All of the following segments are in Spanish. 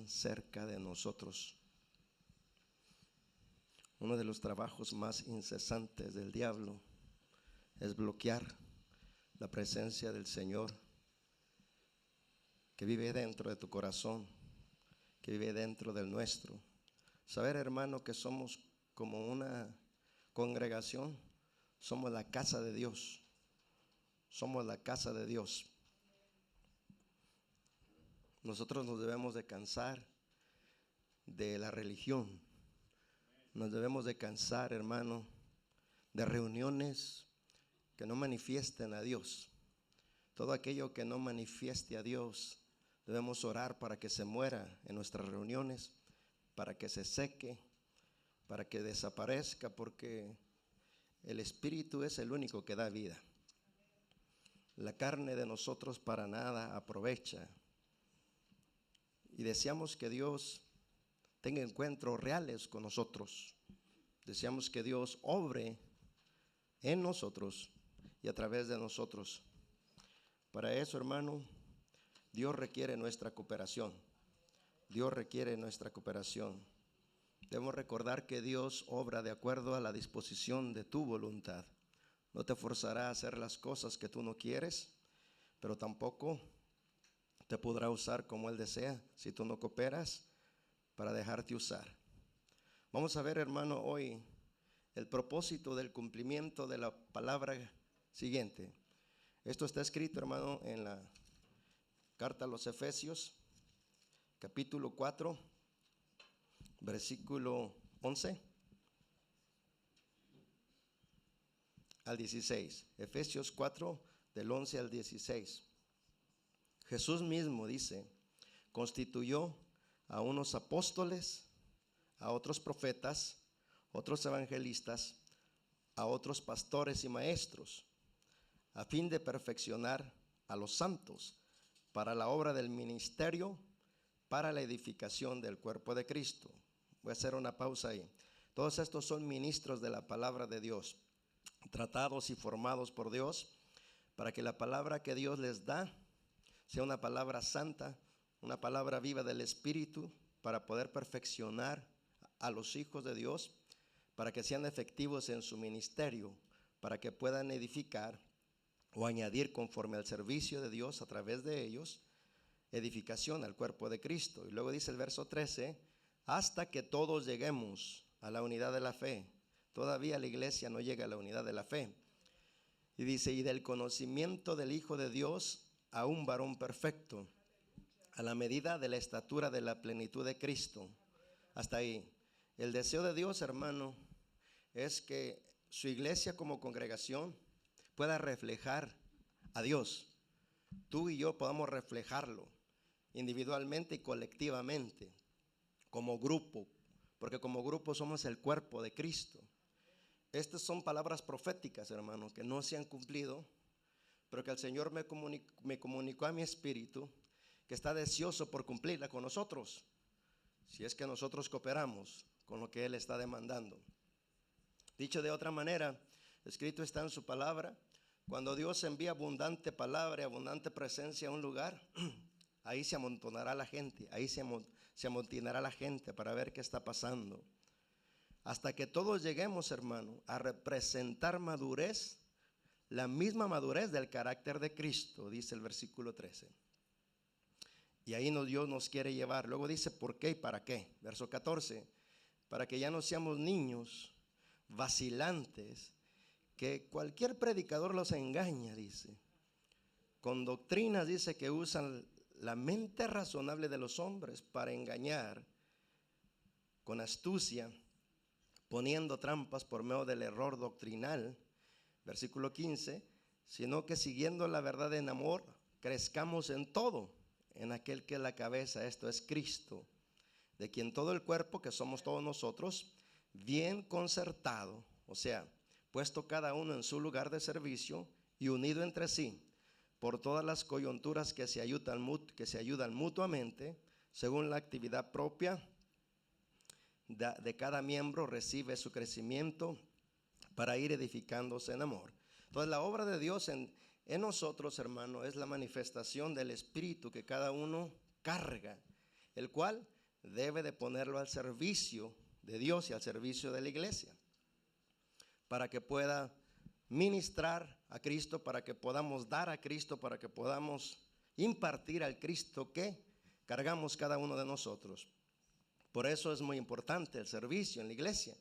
tan cerca de nosotros. Uno de los trabajos más incesantes del diablo es bloquear la presencia del Señor que vive dentro de tu corazón, que vive dentro del nuestro. Saber, hermano, que somos como una congregación, somos la casa de Dios. Somos la casa de Dios. Nosotros nos debemos de cansar de la religión. Nos debemos de cansar, hermano, de reuniones que no manifiesten a Dios. Todo aquello que no manifieste a Dios, debemos orar para que se muera en nuestras reuniones, para que se seque, para que desaparezca, porque el Espíritu es el único que da vida. La carne de nosotros para nada aprovecha. Y deseamos que Dios tenga encuentros reales con nosotros. Deseamos que Dios obre en nosotros y a través de nosotros. Para eso, hermano, Dios requiere nuestra cooperación. Dios requiere nuestra cooperación. Debemos recordar que Dios obra de acuerdo a la disposición de tu voluntad. No te forzará a hacer las cosas que tú no quieres, pero tampoco te podrá usar como Él desea si tú no cooperas para dejarte usar. Vamos a ver, hermano, hoy el propósito del cumplimiento de la palabra siguiente. Esto está escrito, hermano, en la carta a los Efesios, capítulo 4, versículo 11 al 16. Efesios 4, del 11 al 16. Jesús mismo dice, constituyó a unos apóstoles, a otros profetas, otros evangelistas, a otros pastores y maestros, a fin de perfeccionar a los santos para la obra del ministerio, para la edificación del cuerpo de Cristo. Voy a hacer una pausa ahí. Todos estos son ministros de la palabra de Dios, tratados y formados por Dios, para que la palabra que Dios les da sea una palabra santa, una palabra viva del Espíritu, para poder perfeccionar a los hijos de Dios, para que sean efectivos en su ministerio, para que puedan edificar o añadir conforme al servicio de Dios a través de ellos, edificación al cuerpo de Cristo. Y luego dice el verso 13, hasta que todos lleguemos a la unidad de la fe. Todavía la iglesia no llega a la unidad de la fe. Y dice, y del conocimiento del Hijo de Dios a un varón perfecto, a la medida de la estatura de la plenitud de Cristo. Hasta ahí. El deseo de Dios, hermano, es que su iglesia como congregación pueda reflejar a Dios. Tú y yo podamos reflejarlo individualmente y colectivamente, como grupo, porque como grupo somos el cuerpo de Cristo. Estas son palabras proféticas, hermanos, que no se han cumplido, pero que el Señor me comunicó a mi espíritu que está deseoso por cumplirla con nosotros, si es que nosotros cooperamos con lo que Él está demandando. Dicho de otra manera, escrito está en su palabra, cuando Dios envía abundante palabra y abundante presencia a un lugar, ahí se amontonará la gente, ahí se amontonará la gente para ver qué está pasando. Hasta que todos lleguemos, hermano, a representar madurez, la misma madurez del carácter de Cristo, dice el versículo 13. Y ahí Dios nos quiere llevar. Luego dice, ¿por qué y para qué? Verso 14, para que ya no seamos niños vacilantes, que cualquier predicador los engaña, dice. Con doctrinas, dice, que usan la mente razonable de los hombres para engañar con astucia, poniendo trampas por medio del error doctrinal. Versículo 15, sino que siguiendo la verdad en amor, crezcamos en todo, en aquel que es la cabeza, esto es Cristo, de quien todo el cuerpo, que somos todos nosotros, bien concertado, o sea, puesto cada uno en su lugar de servicio y unido entre sí, por todas las coyunturas que se ayudan mutuamente, según la actividad propia de cada miembro, recibe su crecimiento para ir edificándose en amor. Entonces la obra de Dios en nosotros, hermano, es la manifestación del Espíritu que cada uno carga, el cual debe de ponerlo al servicio de Dios y al servicio de la iglesia, para que pueda ministrar a Cristo, para que podamos dar a Cristo, para que podamos impartir al Cristo que cargamos cada uno de nosotros. Por eso es muy importante el servicio en la iglesia,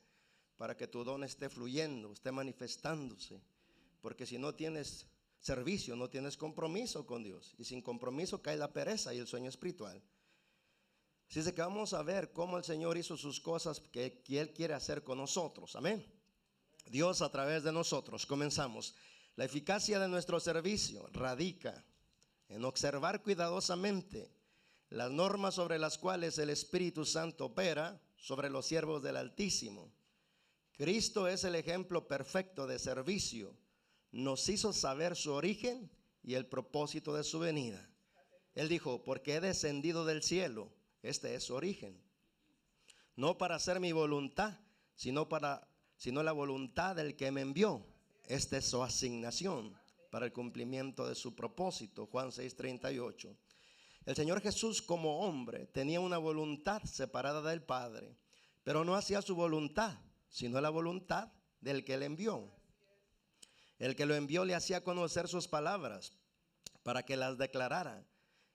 para que tu don esté fluyendo, esté manifestándose, porque si no tienes servicio, no tienes compromiso con Dios, y sin compromiso cae la pereza y el sueño espiritual. Así es que vamos a ver cómo el Señor hizo sus cosas que Él quiere hacer con nosotros, amén. Dios a través de nosotros. Comenzamos. La eficacia de nuestro servicio radica en observar cuidadosamente las normas sobre las cuales el Espíritu Santo opera sobre los siervos del Altísimo. Cristo es el ejemplo perfecto de servicio. Nos hizo saber su origen y el propósito de su venida. Él dijo, porque he descendido del cielo, este es su origen. No para hacer mi voluntad, sino la voluntad del que me envió. Esta es su asignación para el cumplimiento de su propósito. Juan 6:38. El Señor Jesús como hombre tenía una voluntad separada del Padre, pero no hacía su voluntad, sino la voluntad del que le envió. El que lo envió le hacía conocer sus palabras para que las declarara.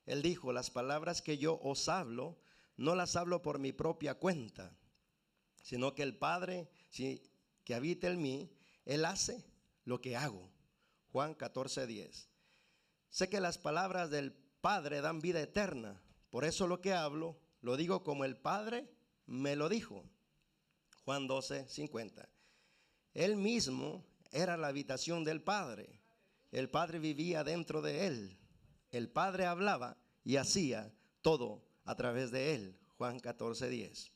Él dijo, las palabras que yo os hablo, no las hablo por mi propia cuenta, sino que el Padre que habita en mí, Él hace lo que hago. Juan 14:10. Sé que las palabras del Padre dan vida eterna, por eso lo que hablo, lo digo como el Padre me lo dijo. Juan 12:50. Él mismo era la habitación del Padre. El Padre vivía dentro de Él. El Padre hablaba y hacía todo a través de Él. Juan 14:10.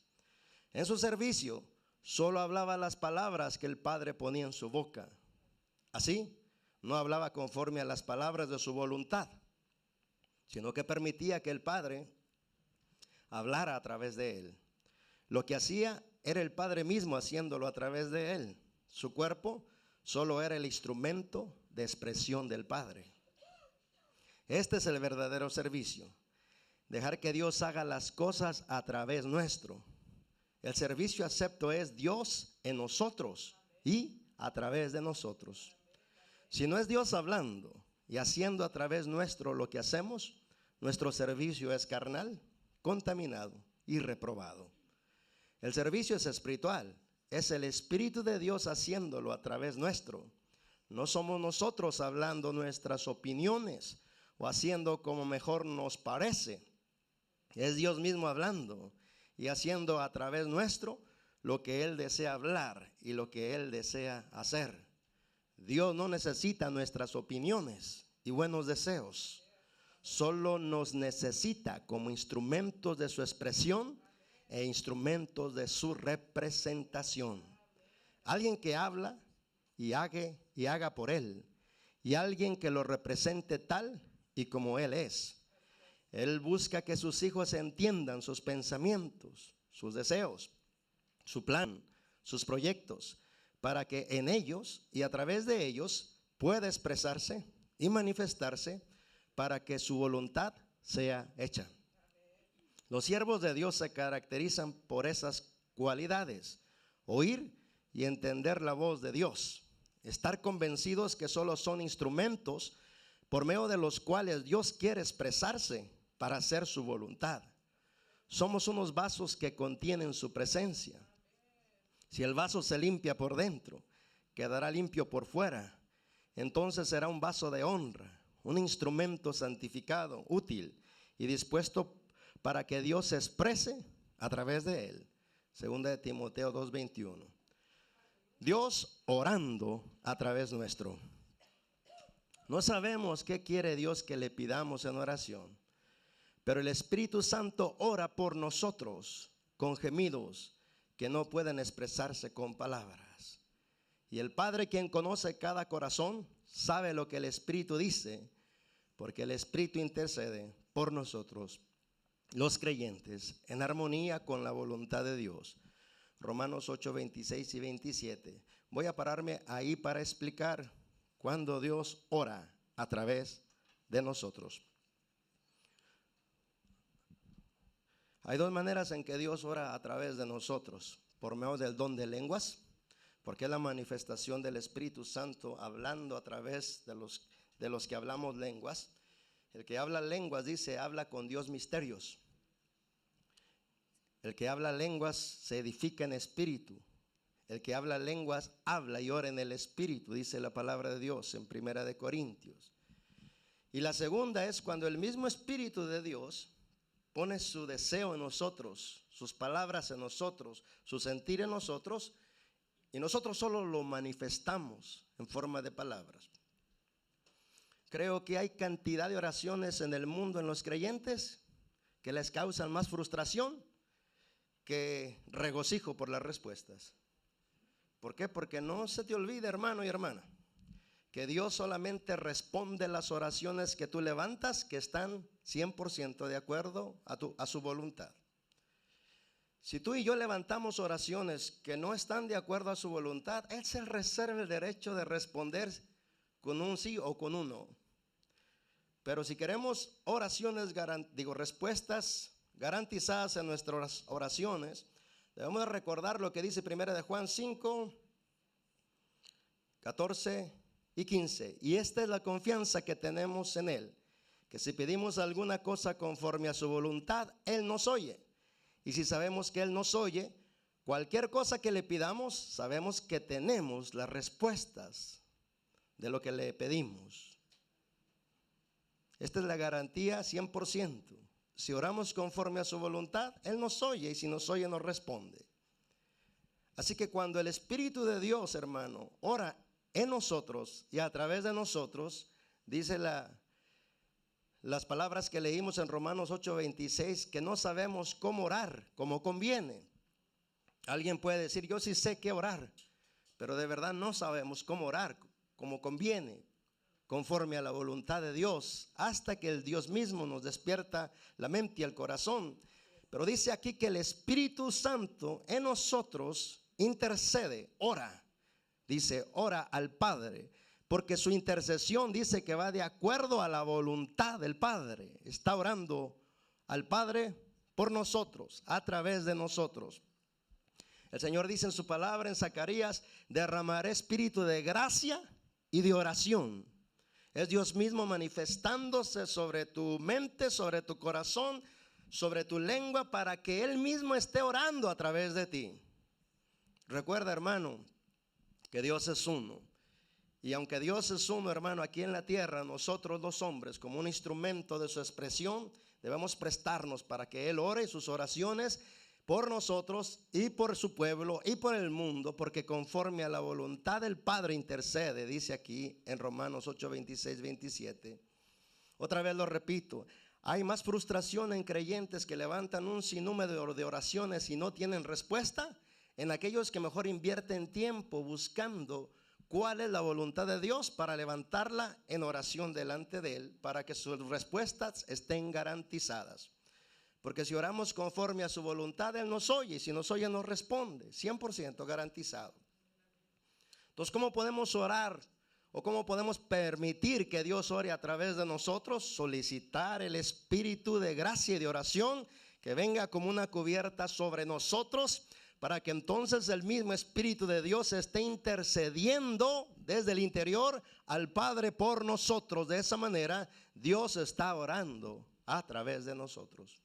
En su servicio solo hablaba las palabras que el Padre ponía en su boca. Así, no hablaba conforme a las palabras de su voluntad, sino que permitía que el Padre hablara a través de Él. Lo que hacía era el Padre mismo haciéndolo a través de Él. Su cuerpo solo era el instrumento de expresión del Padre. Este es el verdadero servicio. Dejar que Dios haga las cosas a través nuestro. El servicio acepto es Dios en nosotros y a través de nosotros. Si no es Dios hablando y haciendo a través nuestro lo que hacemos, nuestro servicio es carnal, contaminado y reprobado. El servicio es espiritual, es el Espíritu de Dios haciéndolo a través nuestro. No somos nosotros hablando nuestras opiniones o haciendo como mejor nos parece. Es Dios mismo hablando y haciendo a través nuestro lo que Él desea hablar y lo que Él desea hacer. Dios no necesita nuestras opiniones y buenos deseos. Solo nos necesita como instrumentos de su expresión e instrumentos de su representación. Alguien que habla y haga por Él, y alguien que lo represente tal y como Él es. Él busca que sus hijos entiendan sus pensamientos, sus deseos, su plan, sus proyectos, para que en ellos y a través de ellos pueda expresarse y manifestarse para que su voluntad sea hecha. Los siervos de Dios se caracterizan por esas cualidades: oír y entender la voz de Dios, estar convencidos que solo son instrumentos por medio de los cuales Dios quiere expresarse para hacer su voluntad. Somos unos vasos que contienen su presencia. Si el vaso se limpia por dentro, quedará limpio por fuera. Entonces será un vaso de honra, un instrumento santificado, útil y dispuesto para que Dios se exprese a través de él. Segunda de Timoteo 2:21. Dios orando a través nuestro. No sabemos qué quiere Dios que le pidamos en oración, pero el Espíritu Santo ora por nosotros con gemidos que no pueden expresarse con palabras. Y el Padre, quien conoce cada corazón, sabe lo que el Espíritu dice, porque el Espíritu intercede por nosotros, los creyentes, en armonía con la voluntad de Dios. Romanos 8:26 y 27. Voy a pararme ahí para explicar cuando Dios ora a través de nosotros. Hay dos maneras en que Dios ora a través de nosotros: por medio del don de lenguas, porque es la manifestación del Espíritu Santo hablando a través de los que hablamos lenguas. El que habla lenguas, dice, habla con Dios misterios. El que habla lenguas se edifica en espíritu. El que habla lenguas habla y ora en el espíritu, dice la palabra de Dios en 1 Corintios. Y la segunda es cuando el mismo Espíritu de Dios pone su deseo en nosotros, sus palabras en nosotros, su sentir en nosotros, y nosotros solo lo manifestamos en forma de palabras. Creo que hay cantidad de oraciones en el mundo, en los creyentes, que les causan más frustración que regocijo por las respuestas. ¿Por qué? Porque no se te olvide, hermano y hermana, que Dios solamente responde las oraciones que tú levantas que están 100% de acuerdo a su voluntad. Si tú y yo levantamos oraciones que no están de acuerdo a su voluntad, Él se reserva el derecho de responder con un sí o con un no. Pero si queremos respuestas garantizadas en nuestras oraciones, debemos de recordar lo que dice 1 Juan 5, 14 y 15. Y esta es la confianza que tenemos en Él, que si pedimos alguna cosa conforme a su voluntad, Él nos oye. Y si sabemos que Él nos oye, cualquier cosa que le pidamos, sabemos que tenemos las respuestas de lo que le pedimos. Esta es la garantía 100%. Si oramos conforme a su voluntad, Él nos oye, y si nos oye, nos responde. Así que cuando el Espíritu de Dios, hermano, ora en nosotros y a través de nosotros, dice las palabras que leímos en Romanos 8:26, que no sabemos cómo orar como conviene. Alguien puede decir, yo sí sé qué orar, pero de verdad no sabemos cómo orar como conviene, conforme a la voluntad de Dios, hasta que el Dios mismo nos despierta la mente y el corazón. Pero dice aquí que el Espíritu Santo en nosotros intercede, ora. Dice, ora al Padre, porque su intercesión dice que va de acuerdo a la voluntad del Padre. Está orando al Padre por nosotros, a través de nosotros. El Señor dice en su palabra en Zacarías, derramaré espíritu de gracia y de oración. Es Dios mismo manifestándose sobre tu mente, sobre tu corazón, sobre tu lengua, para que Él mismo esté orando a través de ti. Recuerda, hermano, que Dios es uno. Y aunque Dios es uno, hermano, aquí en la tierra, nosotros los hombres, como un instrumento de su expresión, debemos prestarnos para que Él ore sus oraciones por nosotros y por su pueblo y por el mundo, porque conforme a la voluntad del Padre intercede, dice aquí en Romanos 8, 26, 27. Otra vez lo repito, hay más frustración en creyentes que levantan un sinnúmero de oraciones y no tienen respuesta, en aquellos que mejor invierten tiempo buscando cuál es la voluntad de Dios para levantarla en oración delante de Él, para que sus respuestas estén garantizadas. Porque si oramos conforme a su voluntad, Él nos oye, y si nos oye nos responde, 100% garantizado. Entonces, ¿cómo podemos orar o cómo podemos permitir que Dios ore a través de nosotros? Solicitar el espíritu de gracia y de oración que venga como una cubierta sobre nosotros, para que entonces el mismo Espíritu de Dios esté intercediendo desde el interior al Padre por nosotros. De esa manera Dios está orando a través de nosotros.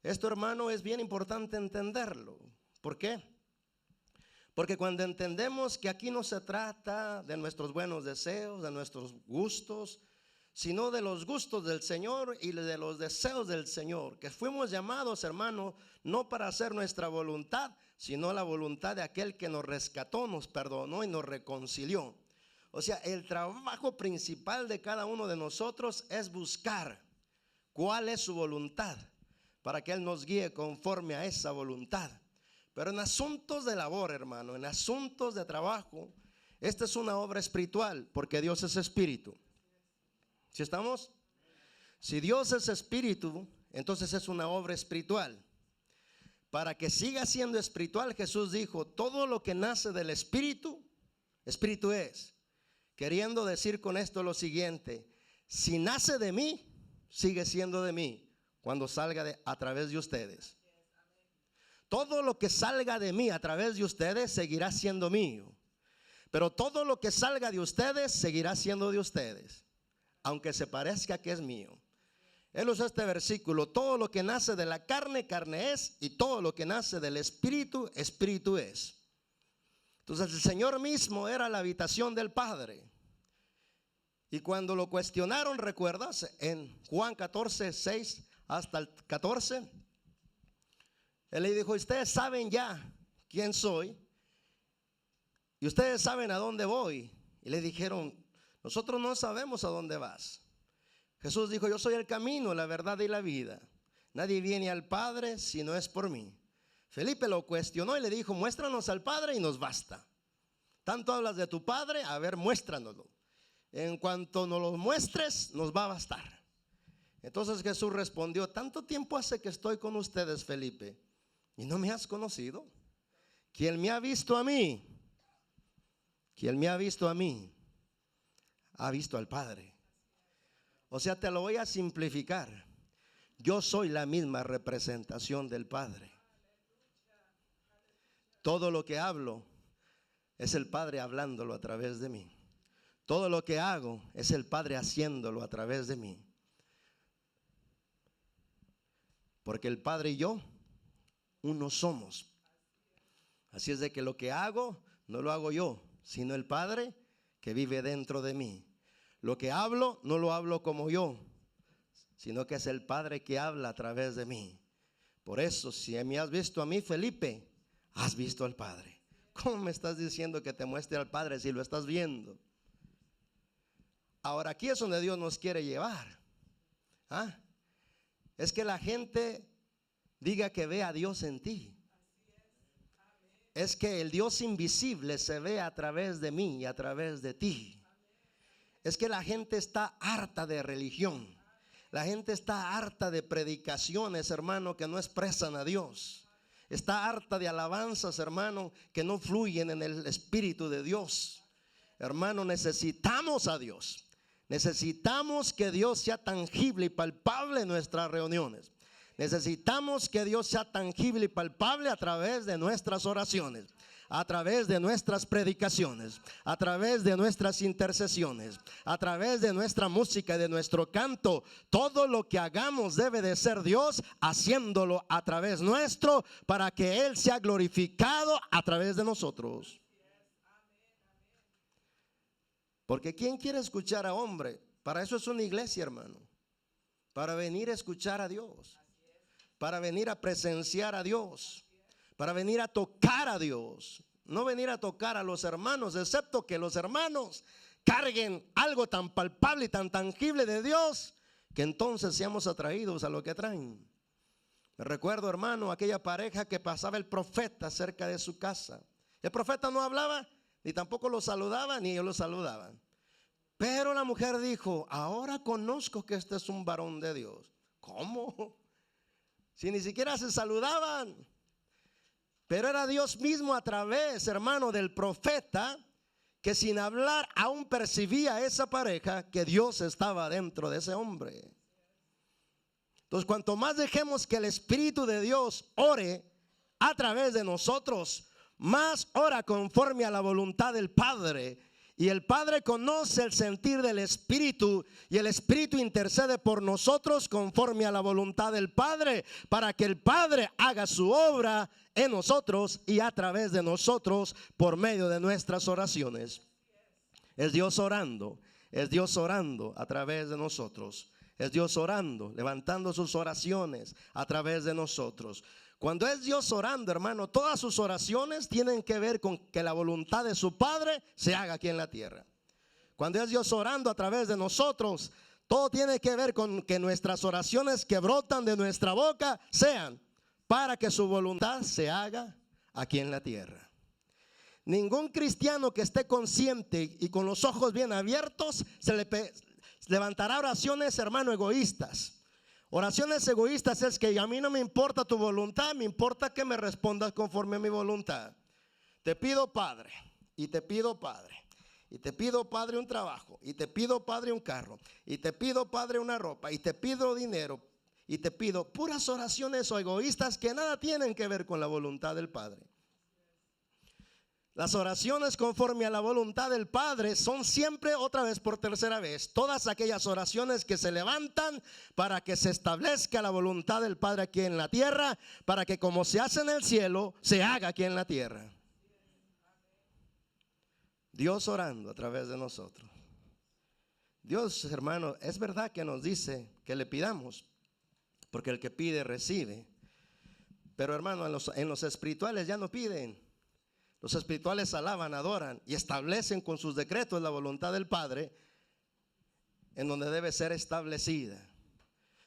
Esto, hermano, es bien importante entenderlo. ¿Por qué? Porque cuando entendemos que aquí no se trata de nuestros buenos deseos, de nuestros gustos, sino de los gustos del Señor y de los deseos del Señor, que fuimos llamados, hermano, no para hacer nuestra voluntad, sino la voluntad de aquel que nos rescató, nos perdonó y nos reconcilió. O sea, el trabajo principal de cada uno de nosotros es buscar cuál es su voluntad, para que Él nos guíe conforme a esa voluntad. Pero en asuntos de labor, hermano, en asuntos de trabajo, esta es una obra espiritual, porque Dios es espíritu. ¿Sí estamos? Si Dios es espíritu, entonces es una obra espiritual. Para que siga siendo espiritual, Jesús dijo, todo lo que nace del espíritu, espíritu es. Queriendo decir con esto lo siguiente, si nace de mí, sigue siendo de mí. cuando salga a través de ustedes. Todo lo que salga de mí a través de ustedes seguirá siendo mío. Pero todo lo que salga de ustedes seguirá siendo de ustedes, aunque se parezca que es mío. Él usa este versículo: todo lo que nace de la carne, carne es, y todo lo que nace del espíritu, espíritu es. Entonces el Señor mismo era la habitación del Padre. Y cuando lo cuestionaron, ¿recuerdas? En Juan 14, 6 hasta el 14, Él le dijo: ustedes saben ya quién soy y ustedes saben a dónde voy. Y le dijeron: nosotros no sabemos a dónde vas. Jesús dijo: yo soy el camino, la verdad y la vida. Nadie viene al Padre si no es por mí. Felipe lo cuestionó y le dijo: muéstranos al Padre y nos basta. Tanto hablas de tu Padre, a ver, muéstranoslo. En cuanto nos lo muestres, nos va a bastar. Entonces Jesús respondió: tanto tiempo hace que estoy con ustedes, Felipe, y no me has conocido. Quien me ha visto a mí, ha visto al Padre. O sea, te lo voy a simplificar. Yo soy la misma representación del Padre. Todo lo que hablo es el Padre hablándolo a través de mí. Todo lo que hago es el Padre haciéndolo a través de mí. Porque el Padre y yo, uno somos. Así es de que lo que hago, no lo hago yo, sino el Padre que vive dentro de mí. Lo que hablo, no lo hablo como yo, sino que es el Padre que habla a través de mí. Por eso, si me has visto a mí, Felipe, has visto al Padre. ¿Cómo me estás diciendo que te muestre al Padre si lo estás viendo? Ahora, aquí es donde Dios nos quiere llevar. Es que la gente diga que ve a Dios en ti. Es que el Dios invisible se ve a través de mí y a través de ti. Es que la gente está harta de religión. La gente está harta de predicaciones, hermano, que no expresan a Dios. Está harta de alabanzas, hermano, que no fluyen en el Espíritu de Dios. Hermano, necesitamos a Dios. Necesitamos que Dios sea tangible y palpable en nuestras reuniones. Necesitamos que Dios sea tangible y palpable a través de nuestras oraciones, a través de nuestras predicaciones, a través de nuestras intercesiones, a través de nuestra música y de nuestro canto. Todo lo que hagamos debe de ser Dios haciéndolo a través nuestro, para que Él sea glorificado a través de nosotros. Porque ¿quién quiere escuchar a hombre? Para eso es una iglesia, hermano. Para venir a escuchar a Dios, para venir a presenciar a Dios, para venir a tocar a Dios. No venir a tocar a los hermanos, excepto que los hermanos carguen algo tan palpable y tan tangible de Dios, que entonces seamos atraídos a lo que traen. Me recuerdo, hermano, aquella pareja que pasaba el profeta cerca de su casa. El profeta no hablaba, ni tampoco lo saludaba, ni ellos lo saludaban. Pero la mujer dijo: ahora conozco que este es un varón de Dios. ¿Cómo? Si ni siquiera se saludaban. Pero era Dios mismo a través, hermano, del profeta, que sin hablar aún percibía a esa pareja que Dios estaba dentro de ese hombre. Entonces, cuanto más dejemos que el Espíritu de Dios ore a través de nosotros, más ora conforme a la voluntad del Padre. Y el Padre conoce el sentir del Espíritu, y el Espíritu intercede por nosotros conforme a la voluntad del Padre, para que el Padre haga su obra en nosotros y a través de nosotros por medio de nuestras oraciones. Es Dios orando a través de nosotros. Es Dios orando, levantando sus oraciones a través de nosotros. Cuando es Dios orando, hermano, todas sus oraciones tienen que ver con que la voluntad de su Padre se haga aquí en la tierra. Cuando es Dios orando a través de nosotros, todo tiene que ver con que nuestras oraciones que brotan de nuestra boca sean para que su voluntad se haga aquí en la tierra. Ningún cristiano que esté consciente y con los ojos bien abiertos levantará oraciones, hermano, egoístas. Oraciones egoístas es que a mí no me importa tu voluntad, me importa que me respondas conforme a mi voluntad. Te pido, Padre, y te pido, Padre, y te pido, Padre, un trabajo, y te pido, Padre, un carro, y te pido, Padre, una ropa, y te pido dinero, y te pido puras oraciones o egoístas que nada tienen que ver con la voluntad del Padre. Las oraciones conforme a la voluntad del Padre son siempre, otra vez por tercera vez, todas aquellas oraciones que se levantan para que se establezca la voluntad del Padre aquí en la tierra, para que como se hace en el cielo, se haga aquí en la tierra. Dios orando a través de nosotros. Dios, hermano, es verdad que nos dice que le pidamos, porque el que pide recibe. Pero hermano, en los espirituales ya no piden. Los espirituales alaban, adoran y establecen con sus decretos la voluntad del Padre en donde debe ser establecida.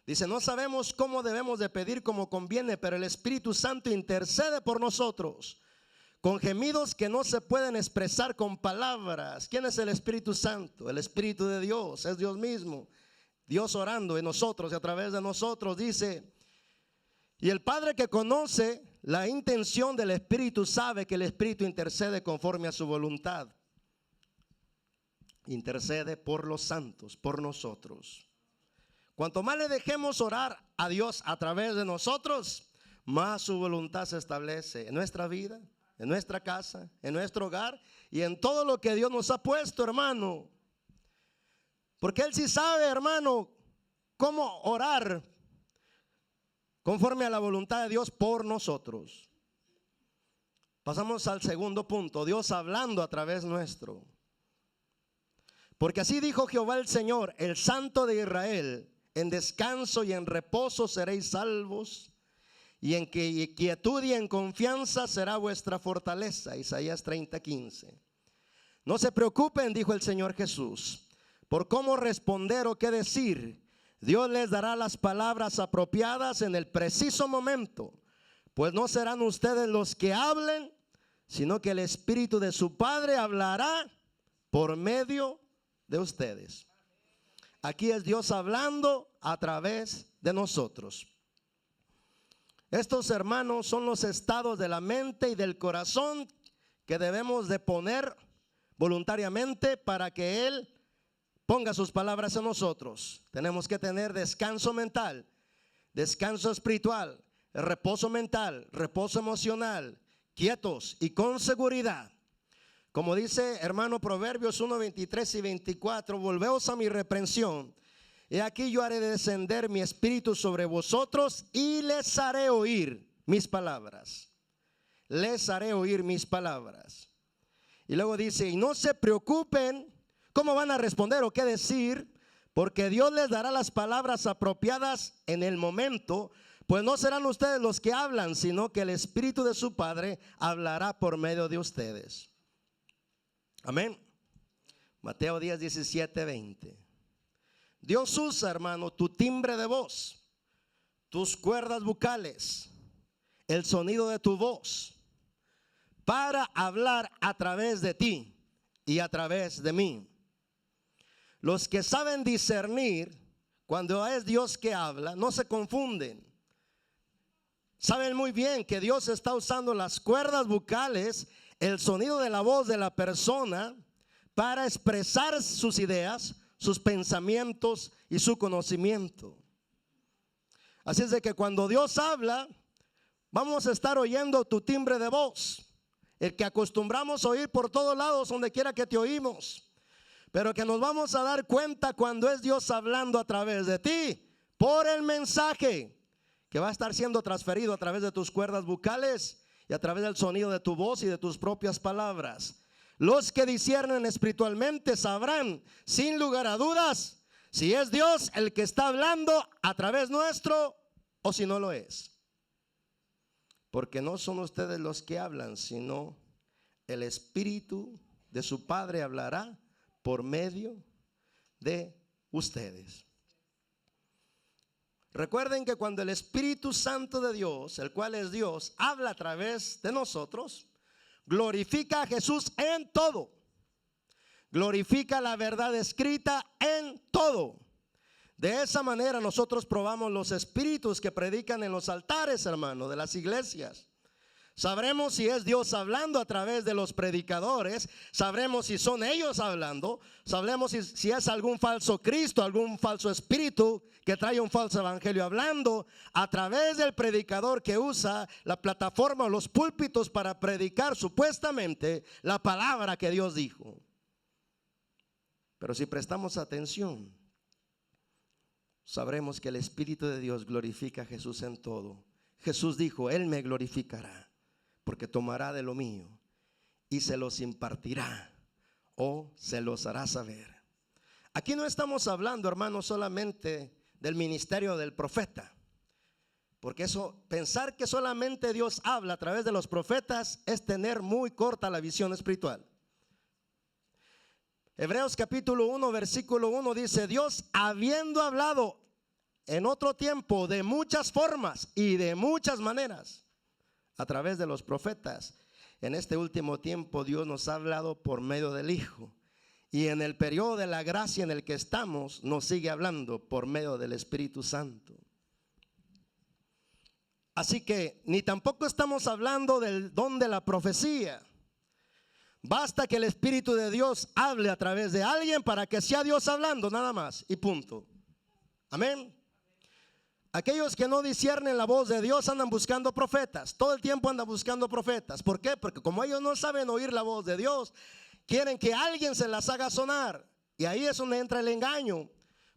Dice, no sabemos cómo debemos de pedir como conviene, pero el Espíritu Santo intercede por nosotros con gemidos que no se pueden expresar con palabras. ¿Quién es el Espíritu Santo? El Espíritu de Dios, es Dios mismo. Dios orando en nosotros y a través de nosotros. Dice, y el Padre que conoce la intención del Espíritu sabe que el Espíritu intercede conforme a su voluntad. Intercede por los santos, por nosotros. Cuanto más le dejemos orar a Dios a través de nosotros, más su voluntad se establece en nuestra vida, en nuestra casa, en nuestro hogar y en todo lo que Dios nos ha puesto, hermano. Porque Él sí sabe, hermano, cómo orar conforme a la voluntad de Dios por nosotros. Pasamos al segundo punto, Dios hablando a través nuestro. Porque así dijo Jehová el Señor, el Santo de Israel, en descanso y en reposo seréis salvos, y en quietud y en confianza será vuestra fortaleza. Isaías 30:15. No se preocupen, dijo el Señor Jesús, por cómo responder o qué decir. Dios les dará las palabras apropiadas en el preciso momento, pues no serán ustedes los que hablen, sino que el Espíritu de su Padre hablará por medio de ustedes. Aquí es Dios hablando a través de nosotros. Estos, hermanos, son los estados de la mente y del corazón que debemos de poner voluntariamente para que Él ponga sus palabras en nosotros. Tenemos que tener descanso mental, descanso espiritual, reposo mental, reposo emocional, quietos y con seguridad. Como dice, hermano, Proverbios 1:23 y 24, volveos a mi reprensión. He aquí yo haré descender mi espíritu sobre vosotros y les haré oír mis palabras. Les haré oír mis palabras. Y luego dice, y no se preocupen cómo van a responder o qué decir, porque Dios les dará las palabras apropiadas en el momento, pues no serán ustedes los que hablan, sino que el Espíritu de su Padre hablará por medio de ustedes. Amén. Mateo 10:17-20. Dios usa, hermano, tu timbre de voz, tus cuerdas vocales, el sonido de tu voz, para hablar a través de ti y a través de mí. Los que saben discernir cuando es Dios que habla, no se confunden. Saben muy bien que Dios está usando las cuerdas vocales, el sonido de la voz de la persona, para expresar sus ideas, sus pensamientos y su conocimiento. Así es de que cuando Dios habla, vamos a estar oyendo tu timbre de voz, el que acostumbramos a oír por todos lados, donde quiera que te oímos. Pero que nos vamos a dar cuenta cuando es Dios hablando a través de ti, por el mensaje que va a estar siendo transferido a través de tus cuerdas vocales y a través del sonido de tu voz y de tus propias palabras. Los que disciernen espiritualmente sabrán, sin lugar a dudas, si es Dios el que está hablando a través nuestro o si no lo es. Porque no son ustedes los que hablan, sino el Espíritu de su Padre hablará por medio de ustedes. Recuerden que cuando el Espíritu Santo de Dios, el cual es Dios, habla a través de nosotros, glorifica a Jesús en todo. Glorifica la verdad escrita en todo. De esa manera nosotros probamos los espíritus que predican en los altares, hermano, de las iglesias. Sabremos si es Dios hablando a través de los predicadores. Sabremos si son ellos hablando. Sabremos si es algún falso Cristo, algún falso espíritu que trae un falso evangelio hablando a través del predicador que usa la plataforma o los púlpitos para predicar supuestamente la palabra que Dios dijo. Pero si prestamos atención, sabremos que el Espíritu de Dios glorifica a Jesús en todo. Jesús dijo: Él me glorificará, porque tomará de lo mío y se los impartirá o se los hará saber. Aquí no estamos hablando, hermanos, solamente del ministerio del profeta, porque eso, pensar que solamente Dios habla a través de los profetas es tener muy corta la visión espiritual. Hebreos capítulo 1 versículo 1 dice: Dios, habiendo hablado en otro tiempo de muchas formas y de muchas maneras a través de los profetas, en este último tiempo Dios nos ha hablado por medio del Hijo. Y en el periodo de la gracia en el que estamos, nos sigue hablando por medio del Espíritu Santo. Así que ni tampoco estamos hablando del don de la profecía. Basta que el Espíritu de Dios hable a través de alguien para que sea Dios hablando, nada más, y punto. Amén. Aquellos que no disciernen la voz de Dios andan buscando profetas. Todo el tiempo andan buscando profetas. ¿Por qué? Porque como ellos no saben oír la voz de Dios, quieren que alguien se las haga sonar. Y ahí es donde entra el engaño.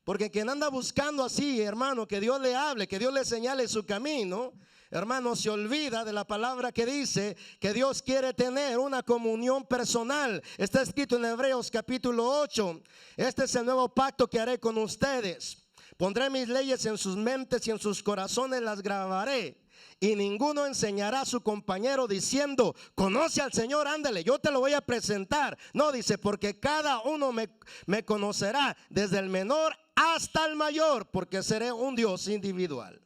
Porque quien anda buscando así, hermano, que Dios le hable, que Dios le señale su camino, hermano, se olvida de la palabra que dice que Dios quiere tener una comunión personal. Está escrito en Hebreos capítulo 8. Este es el nuevo pacto que haré con ustedes. Pondré mis leyes en sus mentes y en sus corazones las grabaré. Y ninguno enseñará a su compañero diciendo: conoce al Señor, ándale, yo te lo voy a presentar. No, dice, porque cada uno me conocerá, desde el menor hasta el mayor, porque seré un Dios individual.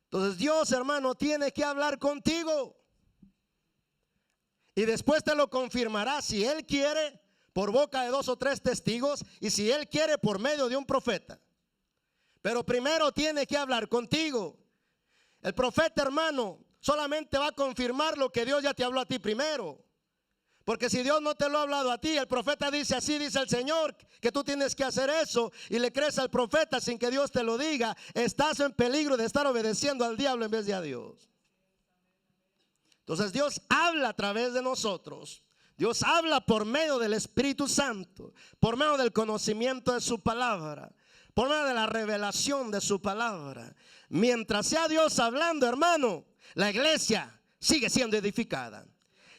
Entonces Dios, hermano, tiene que hablar contigo. Y después te lo confirmará si Él quiere, por boca de 2 o 3 testigos, y si Él quiere, por medio de un profeta. Pero primero tiene que hablar contigo. El profeta, hermano, solamente va a confirmar lo que Dios ya te habló a ti primero. Porque si Dios no te lo ha hablado a ti, el profeta dice: así dice el Señor, que tú tienes que hacer eso, y le crees al profeta sin que Dios te lo diga, estás en peligro de estar obedeciendo al diablo en vez de a Dios. Entonces Dios habla a través de nosotros. Dios habla por medio del Espíritu Santo, por medio del conocimiento de su palabra, por medio de la revelación de su palabra. Mientras sea Dios hablando, hermano, la iglesia sigue siendo edificada.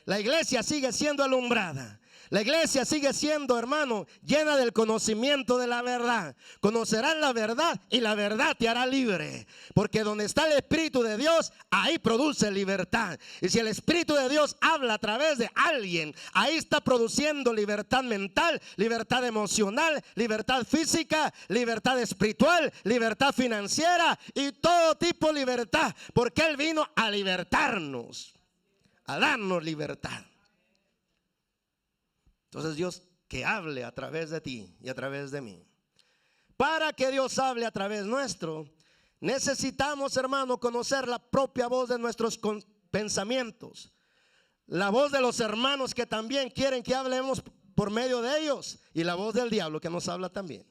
La iglesia sigue siendo alumbrada. La iglesia sigue siendo, hermano, llena del conocimiento de la verdad. Conocerás la verdad y la verdad te hará libre. Porque donde está el Espíritu de Dios, ahí produce libertad. Y si el Espíritu de Dios habla a través de alguien, ahí está produciendo libertad mental, libertad emocional, libertad física, libertad espiritual, libertad financiera y todo tipo de libertad. Porque Él vino a libertarnos, a darnos libertad. Entonces Dios, que hable a través de ti y a través de mí. Para que Dios hable a través nuestro, necesitamos, hermano, conocer la propia voz de nuestros pensamientos. La voz de los hermanos que también quieren que hablemos por medio de ellos, y la voz del diablo que nos habla también.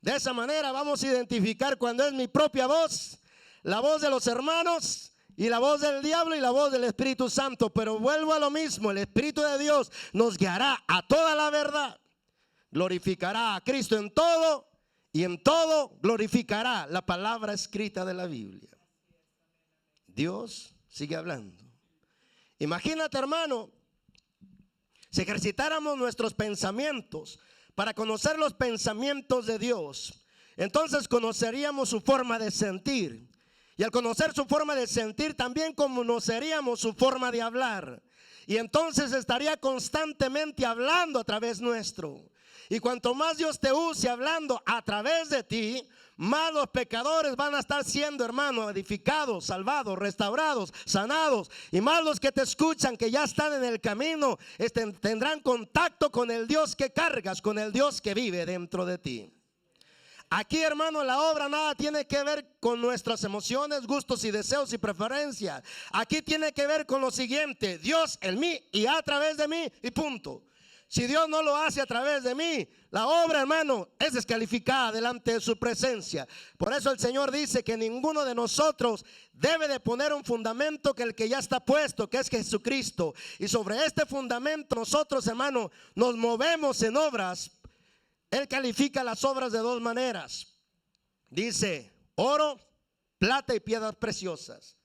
De esa manera vamos a identificar cuando es mi propia voz, la voz de los hermanos, y la voz del diablo y la voz del Espíritu Santo. Pero vuelvo a lo mismo: el Espíritu de Dios nos guiará a toda la verdad. Glorificará a Cristo en todo, y en todo glorificará la palabra escrita de la Biblia. Dios sigue hablando. Imagínate, hermano, si ejercitáramos nuestros pensamientos para conocer los pensamientos de Dios, entonces conoceríamos su forma de sentir. Y al conocer su forma de sentir, también conoceríamos su forma de hablar. Y entonces estaría constantemente hablando a través nuestro. Y cuanto más Dios te use hablando a través de ti, más los pecadores van a estar siendo, hermano, edificados, salvados, restaurados, sanados. Y más los que te escuchan, que ya están en el camino, tendrán contacto con el Dios que cargas, con el Dios que vive dentro de ti. Aquí, hermano, la obra nada tiene que ver con nuestras emociones, gustos y deseos y preferencias. Aquí tiene que ver con lo siguiente: Dios en mí y a través de mí, y punto. Si Dios no lo hace a través de mí, la obra, hermano, es descalificada delante de su presencia. Por eso el Señor dice que ninguno de nosotros debe de poner un fundamento que el que ya está puesto, que es Jesucristo. Y sobre este fundamento nosotros, hermano, nos movemos en obras. Él califica las obras de dos maneras. Dice: oro, plata y piedras preciosas,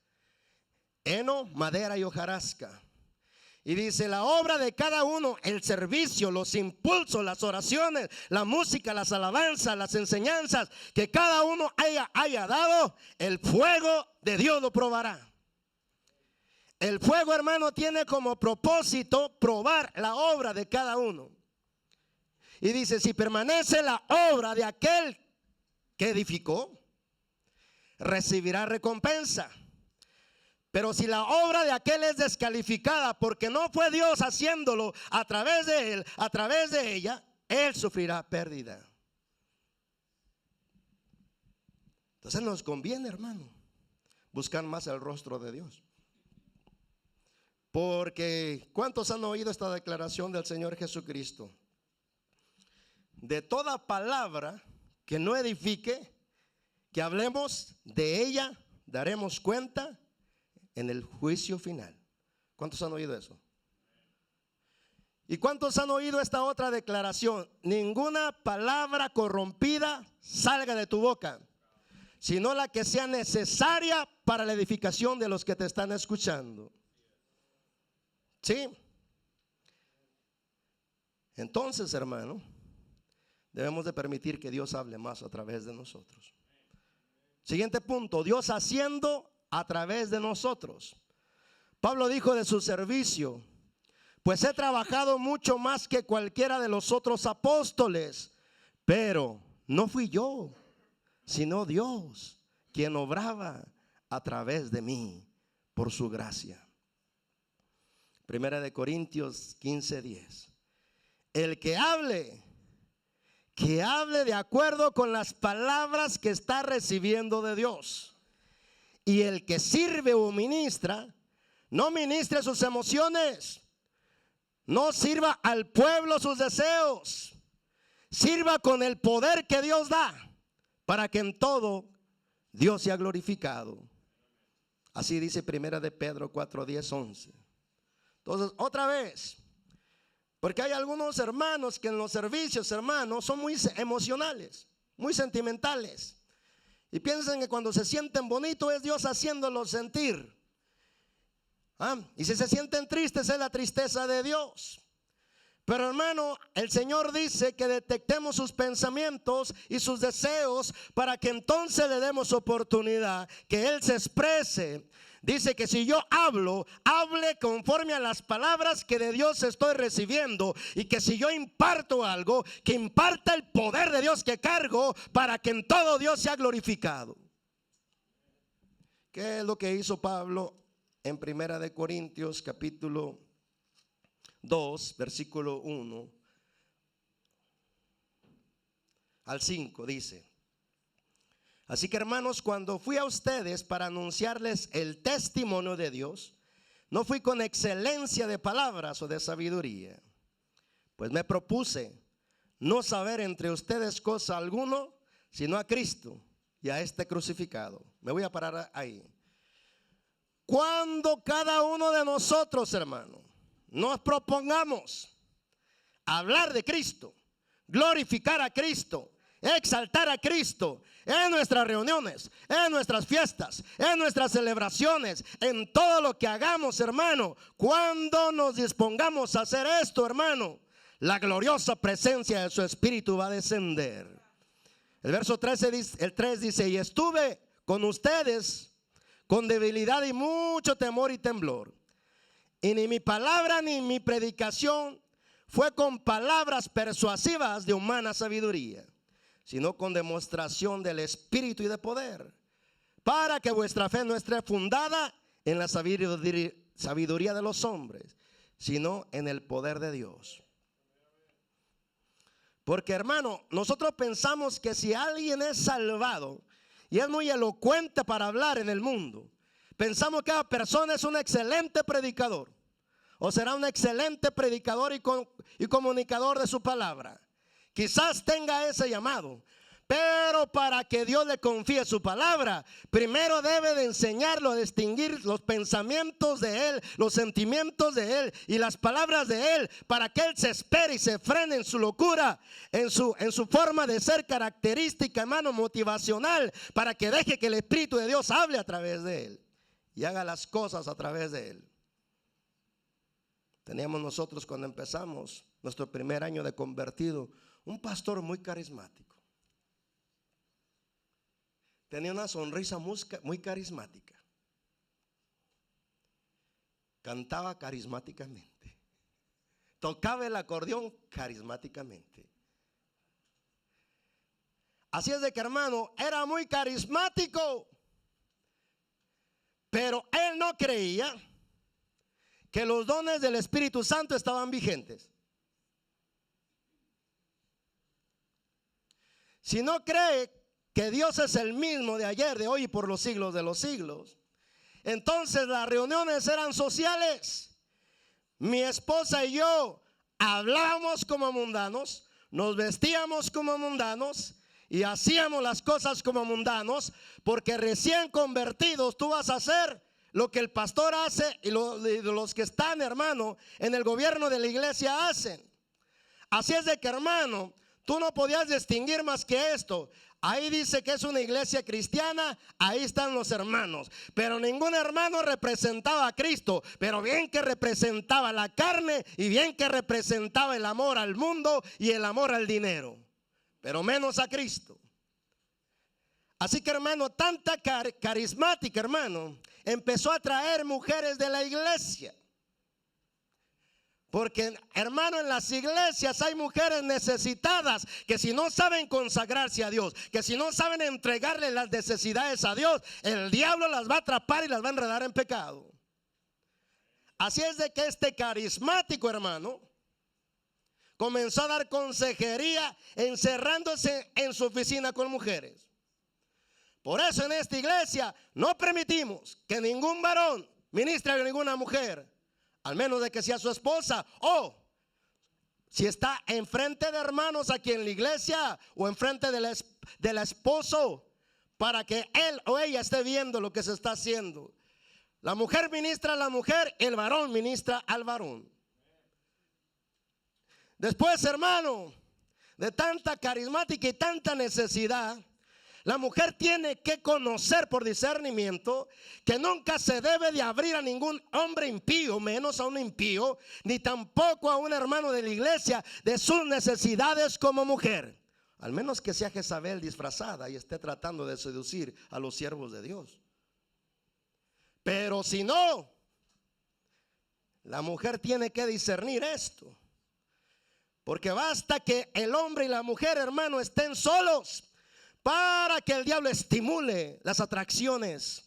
heno, madera y hojarasca. Y dice: la obra de cada uno, el servicio, los impulsos, las oraciones, la música, las alabanzas, las enseñanzas que cada uno haya dado, el fuego de Dios lo probará. El fuego, hermano, tiene como propósito probar la obra de cada uno. Y dice: si permanece la obra de aquel que edificó, recibirá recompensa. Pero si la obra de aquel es descalificada porque no fue Dios haciéndolo a través de él, a través de ella, él sufrirá pérdida. Entonces nos conviene, hermano, buscar más el rostro de Dios. Porque ¿cuántos han oído esta declaración del Señor Jesucristo? De toda palabra que no edifique, que hablemos de ella, daremos cuenta en el juicio final. ¿Cuántos han oído eso? ¿Y cuántos han oído esta otra declaración? Ninguna palabra corrompida salga de tu boca, sino la que sea necesaria para la edificación de los que te están escuchando. ¿Sí? Entonces, hermano, debemos de permitir que Dios hable más a través de nosotros. Siguiente punto: Dios haciendo a través de nosotros. Pablo dijo de su servicio: pues he trabajado mucho más que cualquiera de los otros apóstoles, pero no fui yo, sino Dios quien obraba a través de mí por su gracia. Primera de Corintios 15:10. El que hable de acuerdo con las palabras que está recibiendo de Dios. Y el que sirve o ministra, no ministre sus emociones, no sirva al pueblo sus deseos, sirva con el poder que Dios da, para que en todo Dios sea glorificado. Así dice Primera de Pedro 4, 10, 11. Entonces, otra vez, porque hay algunos hermanos que en los servicios, hermanos, son muy emocionales, muy sentimentales. Y piensan que cuando se sienten bonitos es Dios haciéndolos sentir. Y si se sienten tristes es la tristeza de Dios. Pero, hermano, el Señor dice que detectemos sus pensamientos y sus deseos para que entonces le demos oportunidad que Él se exprese. Dice que si yo hable conforme a las palabras que de Dios estoy recibiendo, y que si yo imparto algo, que imparta el poder de Dios que cargo, para que en todo Dios sea glorificado. ¿Qué es lo que hizo Pablo en Primera de Corintios capítulo 2, versículo 1 al 5? Dice: así que, hermanos, cuando fui a ustedes para anunciarles el testimonio de Dios, no fui con excelencia de palabras o de sabiduría, pues me propuse no saber entre ustedes cosa alguna, sino a Cristo y a este crucificado. Me voy a parar ahí. Cuando cada uno de nosotros, hermano, nos propongamos hablar de Cristo, glorificar a Cristo, exaltar a Cristo en nuestras reuniones, en nuestras fiestas, en nuestras celebraciones, en todo lo que hagamos, hermano, cuando nos dispongamos a hacer esto, hermano, la gloriosa presencia de su Espíritu va a descender. El verso 13 dice, el 3 dice: y estuve con ustedes con debilidad y mucho temor y temblor, y ni mi palabra ni mi predicación fue con palabras persuasivas de humana sabiduría, sino con demostración del Espíritu y de poder, para que vuestra fe no esté fundada en la sabiduría de los hombres, sino en el poder de Dios. Porque hermano, nosotros pensamos que si alguien es salvado y es muy elocuente para hablar en el mundo, pensamos que esa persona es un excelente predicador o será un excelente predicador y comunicador de su palabra. Quizás tenga ese llamado, pero para que Dios le confíe su palabra, primero debe de enseñarlo a distinguir los pensamientos de Él, los sentimientos de Él y las palabras de Él, para que Él se espere y se frene en su locura, en su forma de ser característica, hermano, motivacional, para que deje que el Espíritu de Dios hable a través de Él y haga las cosas a través de Él. Teníamos nosotros, cuando empezamos nuestro primer año de convertido, un pastor muy carismático. Tenía una sonrisa muy carismática. Cantaba carismáticamente. Tocaba el acordeón carismáticamente. Así es de que, hermano, era muy carismático. Pero él no creía que los dones del Espíritu Santo estaban vigentes. Si no cree que Dios es el mismo de ayer, de hoy y por los siglos de los siglos, entonces las reuniones eran sociales. Mi esposa y yo hablábamos como mundanos, nos vestíamos como mundanos y hacíamos las cosas como mundanos, porque recién convertidos tú vas a hacer lo que el pastor hace y los que están, hermano, en el gobierno de la iglesia hacen. Así es de que, hermano, tú no podías distinguir más que esto. Ahí dice que es una iglesia cristiana, ahí están los hermanos. Pero ningún hermano representaba a Cristo, pero bien que representaba la carne y bien que representaba el amor al mundo y el amor al dinero, pero menos a Cristo. Así que, hermano, tanta carismática, hermano, empezó a traer mujeres de la iglesia. Porque, hermano, en las iglesias hay mujeres necesitadas que si no saben consagrarse a Dios, que si no saben entregarle las necesidades a Dios, el diablo las va a atrapar y las va a enredar en pecado. Así es de que este carismático, hermano, comenzó a dar consejería encerrándose en su oficina con mujeres. Por eso en esta iglesia no permitimos que ningún varón ministre a ninguna mujer, al menos de que sea su esposa, o si está enfrente de hermanos aquí en la iglesia o enfrente del esposo, para que él o ella esté viendo lo que se está haciendo. La mujer ministra a la mujer, el varón ministra al varón. Después, hermano, de tanta carismática y tanta necesidad, la mujer tiene que conocer por discernimiento que nunca se debe de abrir a ningún hombre impío, menos a un impío, ni tampoco a un hermano de la iglesia, de sus necesidades como mujer. Al menos que sea Jezabel disfrazada y esté tratando de seducir a los siervos de Dios. Pero si no, la mujer tiene que discernir esto. Porque basta que el hombre y la mujer, hermano, estén solos para que el diablo estimule las atracciones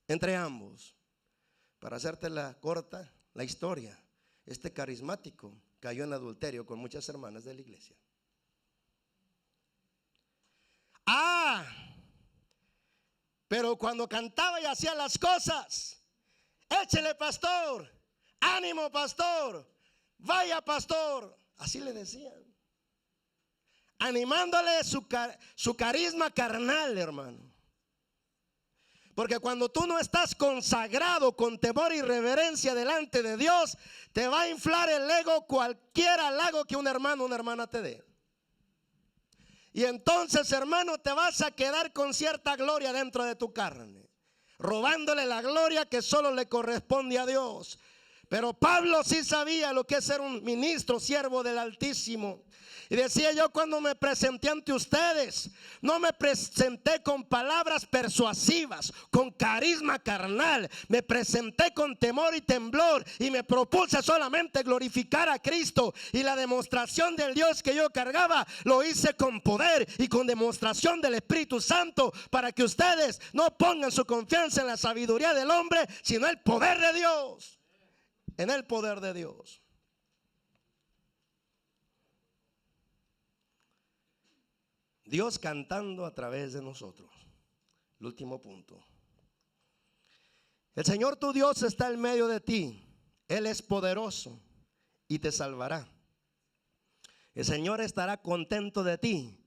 entre ambos. Para hacerte la corta, la historia, este carismático cayó en adulterio con muchas hermanas de la iglesia. Pero cuando cantaba y hacía las cosas, échele pastor, ánimo pastor, vaya pastor, así le decían, animándole su carisma carnal, hermano. Porque cuando tú no estás consagrado con temor y reverencia delante de Dios, te va a inflar el ego cualquier halago que un hermano o una hermana te dé. Y entonces, hermano, te vas a quedar con cierta gloria dentro de tu carne, robándole la gloria que solo le corresponde a Dios. Pero Pablo sí sabía lo que es ser un ministro, siervo del Altísimo. Y decía: yo cuando me presenté ante ustedes, no me presenté con palabras persuasivas, con carisma carnal. Me presenté con temor y temblor y me propuse solamente glorificar a Cristo. Y la demostración del Dios que yo cargaba lo hice con poder y con demostración del Espíritu Santo, para que ustedes no pongan su confianza en la sabiduría del hombre, sino en el poder de Dios. En el poder de Dios. Dios cantando a través de nosotros. El último punto. El Señor tu Dios está en medio de ti. Él es poderoso y te salvará. El Señor estará contento de ti.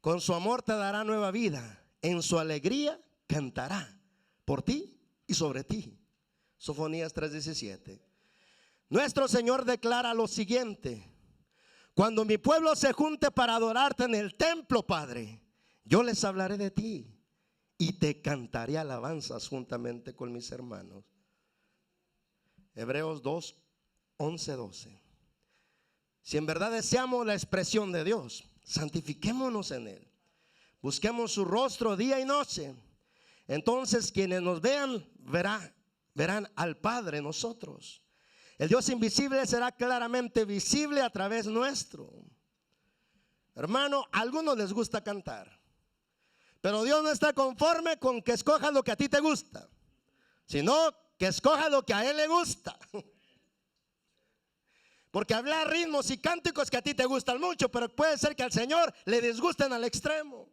Con su amor te dará nueva vida. En su alegría cantará por ti y sobre ti. Sofonías 3:17. Nuestro Señor declara lo siguiente: cuando mi pueblo se junte para adorarte en el templo, Padre, yo les hablaré de ti y te cantaré alabanzas juntamente con mis hermanos. Hebreos 2:11-12. Si en verdad deseamos la expresión de Dios, santifiquémonos en Él. Busquemos su rostro día y noche. Entonces quienes nos vean verán al Padre en nosotros. El Dios invisible será claramente visible a través nuestro. Hermano, a algunos les gusta cantar, pero Dios no está conforme con que escojas lo que a ti te gusta, sino que escojas lo que a Él le gusta. Porque hablar ritmos y cánticos que a ti te gustan mucho, pero puede ser que al Señor le disgusten al extremo.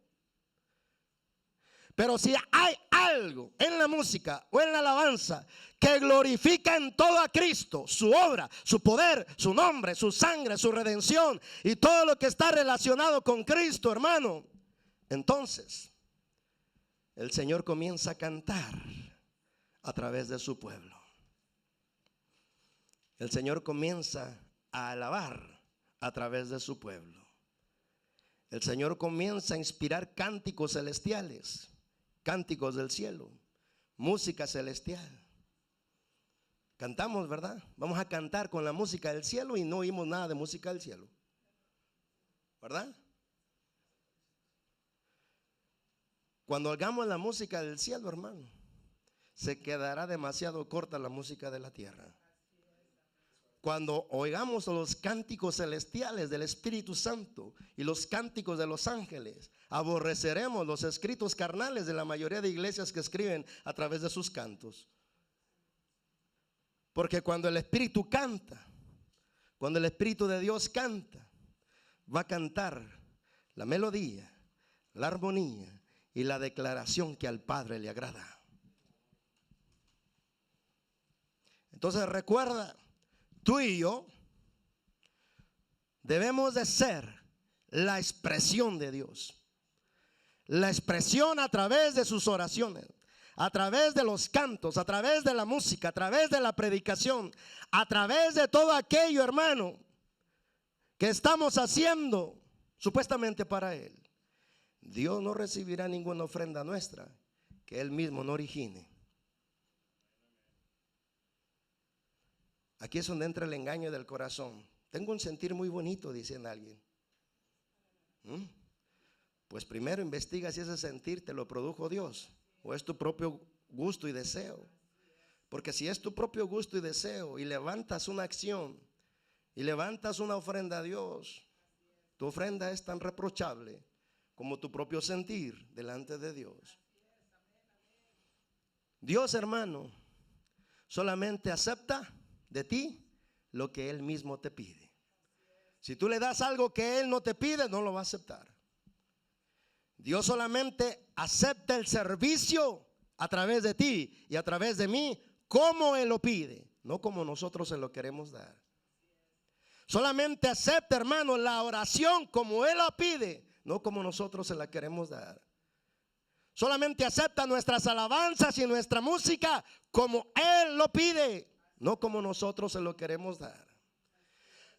Pero si hay algo en la música o en la alabanza que glorifica en todo a Cristo, su obra, su poder, su nombre, su sangre, su redención y todo lo que está relacionado con Cristo, hermano, entonces el Señor comienza a cantar a través de su pueblo. El Señor comienza a alabar a través de su pueblo. El Señor comienza a inspirar cánticos celestiales, cánticos del cielo, música celestial. Cantamos, ¿verdad? Vamos a cantar con la música del cielo y no oímos nada de música del cielo, ¿verdad? Cuando oigamos la música del cielo, hermano, se quedará demasiado corta la música de la tierra. Cuando oigamos los cánticos celestiales del Espíritu Santo y los cánticos de los ángeles, aborreceremos los escritos carnales de la mayoría de iglesias que escriben a través de sus cantos. Porque cuando el Espíritu canta, cuando el Espíritu de Dios canta, va a cantar la melodía, la armonía y la declaración que al Padre le agrada. Entonces recuerda, tú y yo debemos de ser la expresión de Dios. La expresión a través de sus oraciones, a través de los cantos, a través de la música, a través de la predicación, a través de todo aquello, hermano, que estamos haciendo supuestamente para Él. Dios no recibirá ninguna ofrenda nuestra que Él mismo no origine. Aquí es donde entra el engaño del corazón. Tengo un sentir muy bonito, dicen alguien. Pues primero investiga si ese sentir te lo produjo Dios o es tu propio gusto y deseo. Porque si es tu propio gusto y deseo y levantas una acción y levantas una ofrenda a Dios, tu ofrenda es tan reprochable como tu propio sentir delante de Dios. Dios, hermano, solamente acepta de ti lo que Él mismo te pide. Si tú le das algo que Él no te pide, no lo va a aceptar. Dios solamente acepta el servicio a través de ti y a través de mí como Él lo pide, no como nosotros se lo queremos dar. Solamente acepta, hermano, la oración como Él la pide, no como nosotros se la queremos dar. Solamente acepta nuestras alabanzas y nuestra música como Él lo pide, no como nosotros se lo queremos dar.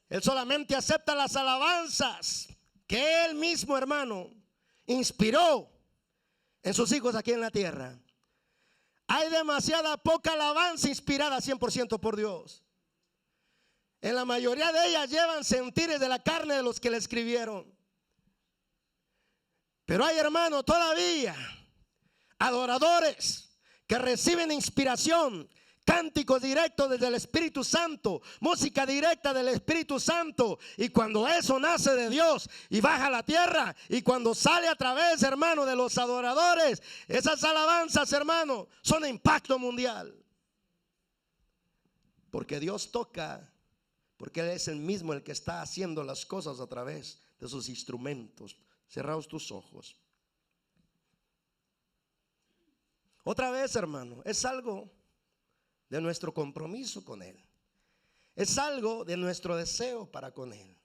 Él solamente acepta las alabanzas que Él mismo, hermano, inspiró en sus hijos aquí en la tierra. Hay demasiada poca alabanza inspirada 100% por Dios. En la mayoría de ellas llevan sentires de la carne de los que le escribieron. Pero hay, hermano, todavía adoradores que reciben inspiración, cánticos directos desde el Espíritu Santo, música directa del Espíritu Santo. Y cuando eso nace de Dios y baja a la tierra, y cuando sale a través, hermano, de los adoradores, esas alabanzas, hermano, son de impacto mundial. Porque Dios toca, porque Él es el mismo el que está haciendo las cosas a través de sus instrumentos Cerraos tus ojos. Otra vez, hermano, es algo de nuestro compromiso con Él. Es algo de nuestro deseo para con Él.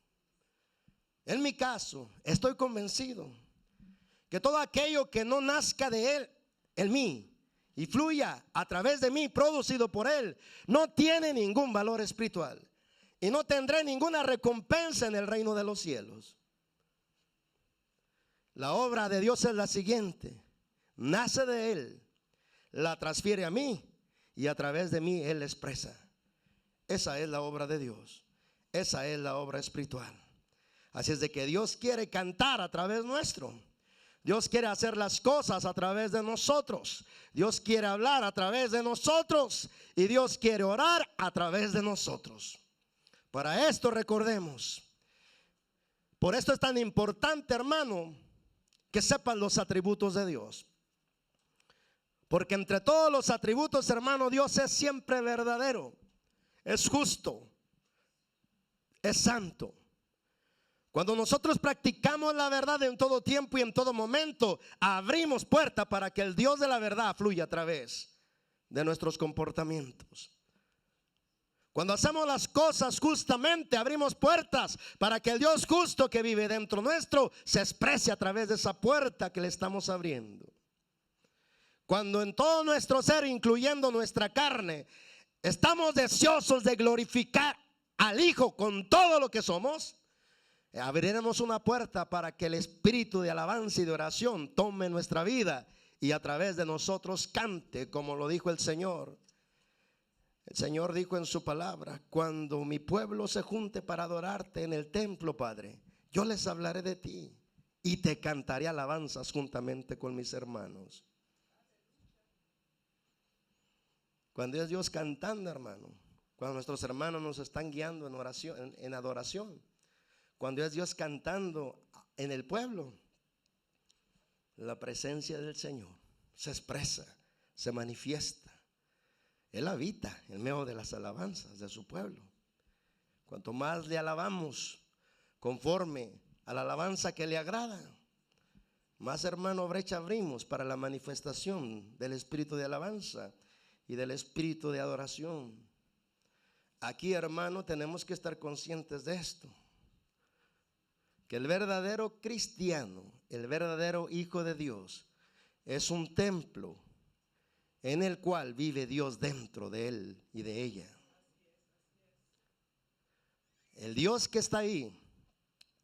En mi caso, estoy convencido que todo aquello que no nazca de Él en mí y fluya a través de mí, producido por Él, no tiene ningún valor espiritual y no tendré ninguna recompensa en el reino de los cielos. La obra de Dios es la siguiente: nace de Él, la transfiere a mí y a través de mí Él la expresa. Esa es la obra de Dios. Esa es la obra espiritual. Así es de que Dios quiere cantar a través nuestro. Dios quiere hacer las cosas a través de nosotros. Dios quiere hablar a través de nosotros. Y Dios quiere orar a través de nosotros. Para esto recordemos. Por esto es tan importante, hermano, que sepan los atributos de Dios. Porque entre todos los atributos, hermano, Dios es siempre verdadero, es justo, es santo. Cuando nosotros practicamos la verdad en todo tiempo y en todo momento, abrimos puerta para que el Dios de la verdad fluya a través de nuestros comportamientos. Cuando hacemos las cosas justamente, abrimos puertas para que el Dios justo que vive dentro nuestro se exprese a través de esa puerta que le estamos abriendo. Cuando en todo nuestro ser, incluyendo nuestra carne, estamos deseosos de glorificar al Hijo con todo lo que somos, abriremos una puerta para que el espíritu de alabanza y de oración tome nuestra vida y a través de nosotros cante, como lo dijo el Señor. El Señor dijo en su palabra: cuando mi pueblo se junte para adorarte en el templo, Padre, yo les hablaré de ti y te cantaré alabanzas juntamente con mis hermanos. Cuando es Dios cantando, hermano, cuando nuestros hermanos nos están guiando en oración, en adoración, cuando es Dios cantando en el pueblo, la presencia del Señor se expresa, se manifiesta. Él habita en medio de las alabanzas de su pueblo. Cuanto más le alabamos conforme a la alabanza que le agrada, más, hermano, brecha abrimos para la manifestación del espíritu de alabanza y del espíritu de adoración. Aquí, hermano, tenemos que estar conscientes de esto: que el verdadero cristiano, el verdadero hijo de Dios, es un templo en el cual vive Dios dentro de él y de ella. El Dios que está ahí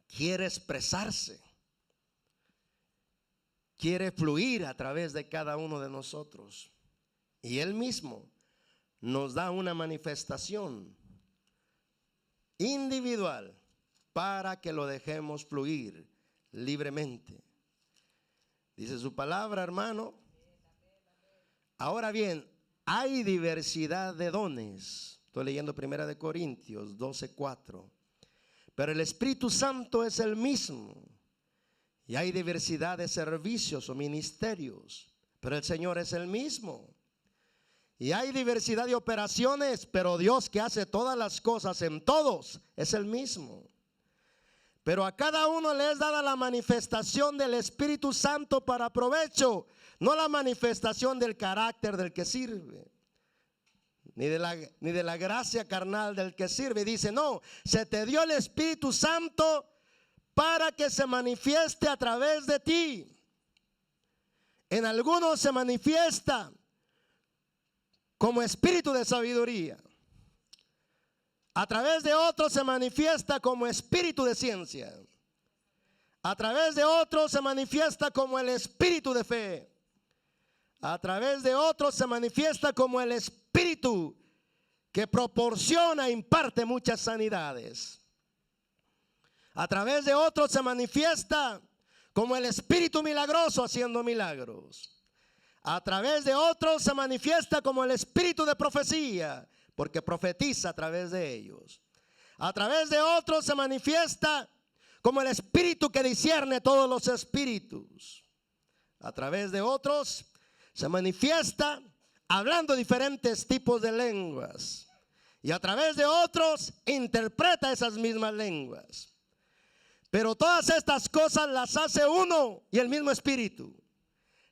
quiere expresarse, quiere fluir a través de cada uno de nosotros. Y Él mismo nos da una manifestación individual para que lo dejemos fluir libremente. Dice su palabra, hermano. Ahora bien, hay diversidad de dones. Estoy leyendo 1 Corintios 12:4. Pero el Espíritu Santo es el mismo. Y hay diversidad de servicios o ministerios, pero el Señor es el mismo. Y hay diversidad de operaciones, pero Dios, que hace todas las cosas en todos, es el mismo. Pero a cada uno le es dada la manifestación del Espíritu Santo para provecho, no la manifestación del carácter del que sirve, ni de la gracia carnal del que sirve. Dice: no, se te dio el Espíritu Santo para que se manifieste a través de ti. En algunos se manifiesta como espíritu de sabiduría. A través de otros se manifiesta como espíritu de ciencia. A través de otros se manifiesta como el espíritu de fe. A través de otros se manifiesta como el espíritu que proporciona e imparte muchas sanidades. A través de otros se manifiesta como el espíritu milagroso haciendo milagros. A través de otros se manifiesta como el espíritu de profecía, porque profetiza a través de ellos. A través de otros se manifiesta como el espíritu que discierne todos los espíritus. A través de otros se manifiesta hablando diferentes tipos de lenguas. Y a través de otros interpreta esas mismas lenguas. Pero todas estas cosas las hace uno y el mismo Espíritu,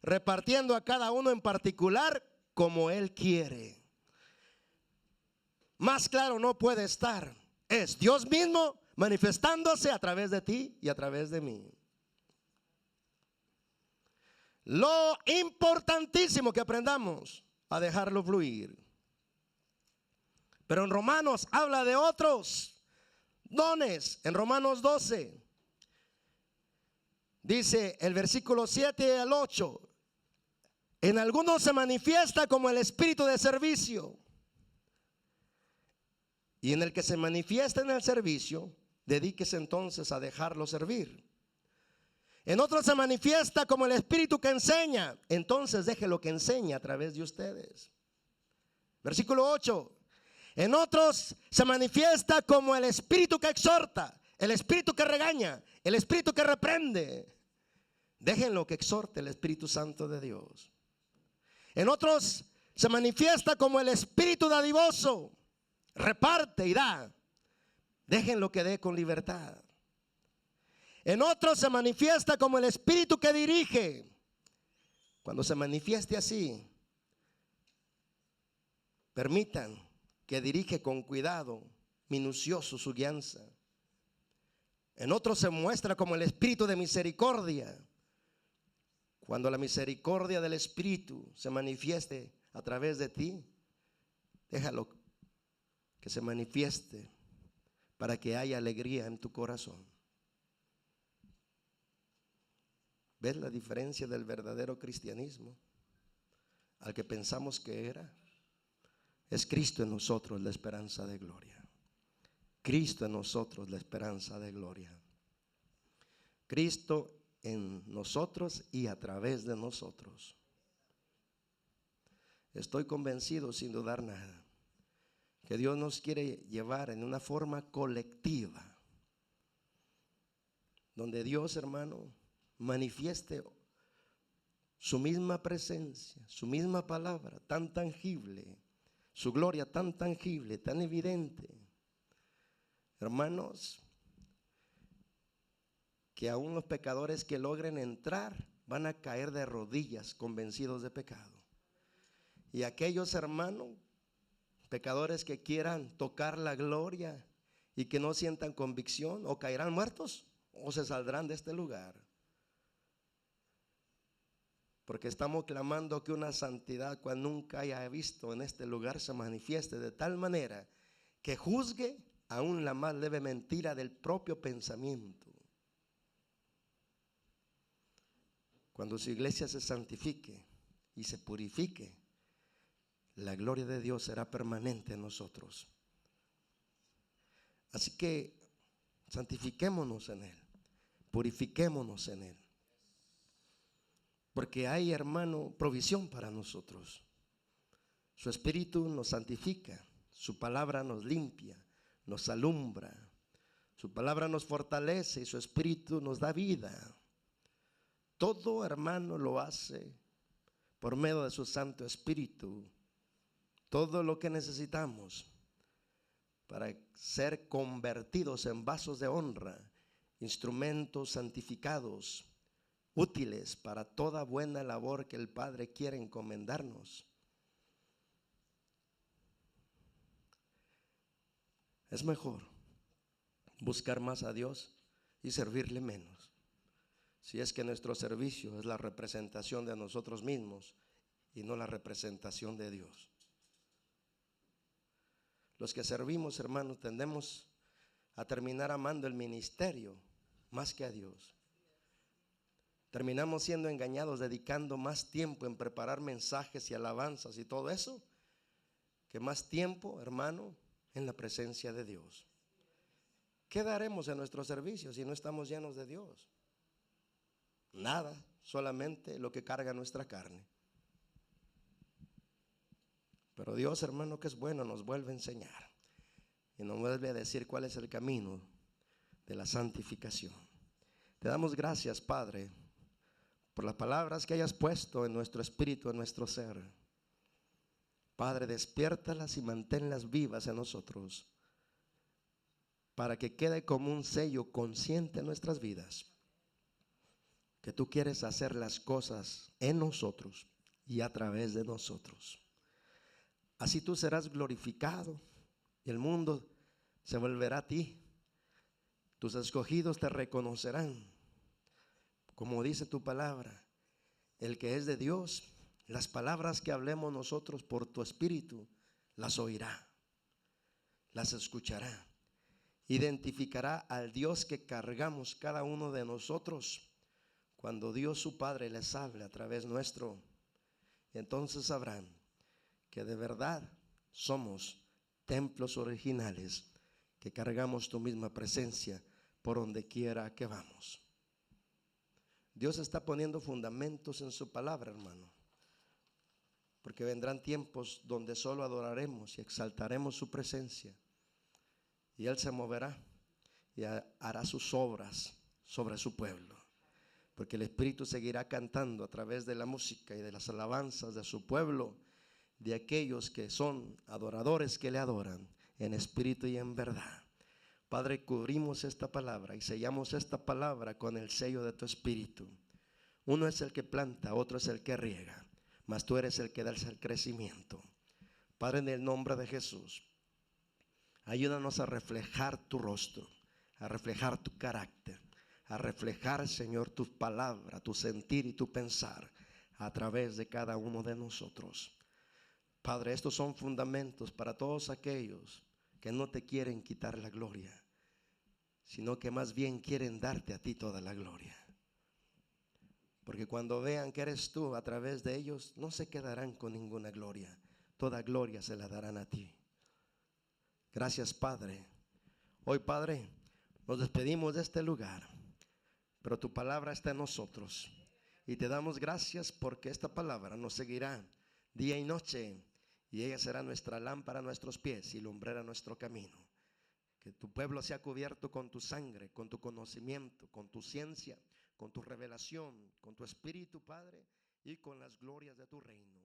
repartiendo a cada uno en particular como Él quiere. Más claro no puede estar. Es Dios mismo manifestándose a través de ti y a través de mí. Lo importantísimo que aprendamos a dejarlo fluir. Pero en Romanos habla de otros dones. En Romanos 12 dice el versículo 7 al 8: en algunos se manifiesta como el espíritu de servicio, y en el que se manifiesta en el servicio, dedíquese entonces a dejarlo servir. En otros se manifiesta como el espíritu que enseña, entonces deje lo que enseña a través de ustedes. Versículo 8: en otros se manifiesta como el espíritu que exhorta, el espíritu que regaña, el espíritu que reprende. Dejen lo que exhorte el Espíritu Santo de Dios. En otros se manifiesta como el espíritu dadivoso, reparte y da. Dejen lo que dé con libertad. En otros se manifiesta como el espíritu que dirige. Cuando se manifieste así, permitan que dirige con cuidado minucioso su guianza. En otros se muestra como el espíritu de misericordia. Cuando la misericordia del Espíritu se manifieste a través de ti, déjalo que se manifieste para que haya alegría en tu corazón. ¿Ves la diferencia del verdadero cristianismo al que pensamos que era? Es Cristo en nosotros la esperanza de gloria. Cristo en nosotros la esperanza de gloria. Cristo en nosotros y a través de nosotros. Estoy convencido, sin dudar nada, que Dios nos quiere llevar en una forma colectiva, donde Dios, hermano, manifieste su misma presencia, su misma palabra tan tangible, su gloria tan tangible, tan evidente. Hermanos, que aún los pecadores que logren entrar van a caer de rodillas convencidos de pecado. Y aquellos hermanos, pecadores que quieran tocar la gloria y que no sientan convicción, o caerán muertos o se saldrán de este lugar. Porque estamos clamando que una santidad cual nunca haya visto en este lugar se manifieste de tal manera que juzgue aún la más leve mentira del propio pensamiento. Cuando su iglesia se santifique y se purifique, la gloria de Dios será permanente en nosotros. Así que santifiquémonos en Él, purifiquémonos en Él. Porque hay, hermano, provisión para nosotros. Su Espíritu nos santifica, su palabra nos limpia, nos alumbra, su palabra nos fortalece y su Espíritu nos da vida. Todo, hermano, lo hace por medio de su Santo Espíritu. Todo lo que necesitamos para ser convertidos en vasos de honra, instrumentos santificados, útiles para toda buena labor que el Padre quiere encomendarnos. Es mejor buscar más a Dios y servirle menos, si es que nuestro servicio es la representación de nosotros mismos y no la representación de Dios. Los que servimos, hermanos, tendemos a terminar amando el ministerio más que a Dios. Terminamos siendo engañados, dedicando más tiempo en preparar mensajes y alabanzas y todo eso, que más tiempo, hermano, en la presencia de Dios. ¿Qué daremos en nuestro servicio si no estamos llenos de Dios? Nada, solamente lo que carga nuestra carne. Pero Dios, hermano, que es bueno, nos vuelve a enseñar y nos vuelve a decir cuál es el camino de la santificación. Te damos gracias, Padre, por las palabras que hayas puesto en nuestro espíritu, en nuestro ser. Padre, despiértalas y manténlas vivas en nosotros. para que quede como un sello consciente en nuestras vidas, que tú quieres hacer las cosas en nosotros y a través de nosotros. Así tú serás glorificado y el mundo se volverá a ti. Tus escogidos te reconocerán. Como dice tu palabra, el que es de Dios, las palabras que hablemos nosotros por tu espíritu, las oirá, las escuchará. Identificará al Dios que cargamos cada uno de nosotros cuando Dios su Padre les hable a través nuestro. Entonces sabrán que de verdad somos templos originales que cargamos tu misma presencia por donde quiera que vamos. Dios está poniendo fundamentos en su palabra, hermano, porque vendrán tiempos donde solo adoraremos y exaltaremos su presencia, y Él se moverá y hará sus obras sobre su pueblo, porque el Espíritu seguirá cantando a través de la música y de las alabanzas de su pueblo, de aquellos que son adoradores que le adoran en espíritu y en verdad. Padre, cubrimos esta palabra y sellamos esta palabra con el sello de tu Espíritu. Uno es el que planta, otro es el que riega, mas tú eres el que das el crecimiento. Padre, en el nombre de Jesús, ayúdanos a reflejar tu rostro, a reflejar tu carácter, a reflejar, Señor, tu palabra, tu sentir y tu pensar a través de cada uno de nosotros. Padre, estos son fundamentos para todos aquellos que no te quieren quitar la gloria, sino que más bien quieren darte a ti toda la gloria. Porque cuando vean que eres tú a través de ellos, no se quedarán con ninguna gloria. Toda gloria se la darán a ti. Gracias, Padre. Hoy, Padre, nos despedimos de este lugar, pero tu palabra está en nosotros. Y te damos gracias porque esta palabra nos seguirá día y noche, y ella será nuestra lámpara a nuestros pies y lumbrera a nuestro camino. Que tu pueblo sea cubierto con tu sangre, con tu conocimiento, con tu ciencia, con tu revelación, con tu espíritu, Padre, y con las glorias de tu reino.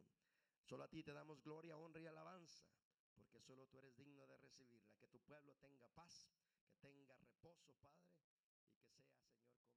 Solo a ti te damos gloria, honra y alabanza, porque solo tú eres digno de recibirla. Que tu pueblo tenga paz, que tenga reposo, Padre, y que sea, Señor,